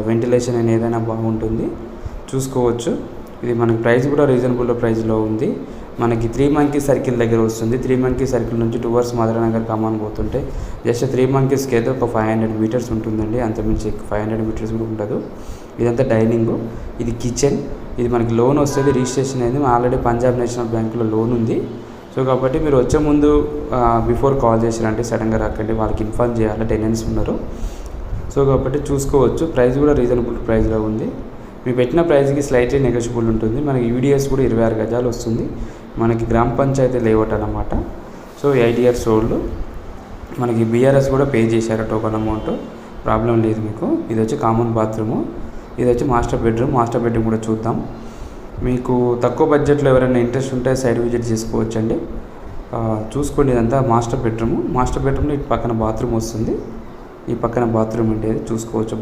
Ventilation అని ఏదైనా బాగుంటుంది, చూసుకోవచ్చు. ఇది మనకి ప్రైస్ కూడా రీజనబుల్ ప్రైస్లో ఉంది. మనకి 3 మంకీ సర్కిల్ దగ్గర వస్తుంది. 3 మంకీ సర్కిల్ నుంచి టువర్డ్స్ మధురానగర్ కమాన్ పోతుంటే జస్ట్ 3 మంకీస్కి అయితే ఒక 500 మీటర్స్ ఉంటుందండి, అంతమించి 500 మీటర్స్ కూడా ఉండదు. ఇదంతా డైనింగ్, ఇది కిచెన్. ఇది మనకి లోన్ వస్తుంది, రిజిస్ట్రేషన్ అయింది. ఆల్రెడీ పంజాబ్ నేషనల్ బ్యాంకులో లోన్ ఉంది. సో కాబట్టి మీరు వచ్చే ముందు బిఫోర్ కాల్ చేసిరంటే సడన్గా రాకండి, వాళ్ళకి ఇన్ఫార్మ్ చేయాలి, టెనెంట్స్ ఉన్నారు. సో కాబట్టి చూసుకోవచ్చు. ప్రైస్ కూడా రీజనబుల్ ప్రైస్లో ఉంది. మీరు పెట్టిన ప్రైస్కి స్లైట్లీ నెగోషియబుల్ ఉంటుంది. మనకి యూడిఎస్ కూడా 26 గజాలు వస్తుంది. మనకి గ్రామ పంచాయతీ లేఅవుట్ అన్నమాట. So 8 years old. మనకి బీఆర్ఎస్ కూడా పే చేశారు టోకన్ అమౌంట్, ప్రాబ్లం లేదు మీకు. ఇది వచ్చి కామన్ బాత్రూము, ఇది వచ్చి మాస్టర్ బెడ్రూమ్. మాస్టర్ బెడ్రూమ్ కూడా చూద్దాం. మీకు తక్కువ బడ్జెట్లో ఎవరైనా ఇంట్రెస్ట్ ఉంటే సైడ్ విజిట్ చేసుకోవచ్చు అండి. చూసుకోండి, ఇదంతా మాస్టర్ బెడ్రూమ్. మాస్టర్ బెడ్రూమ్లో ఇటు పక్కన బాత్రూమ్ వస్తుంది, ఈ పక్కన బాత్రూమ్ ఉండేది చూసుకోవచ్చు.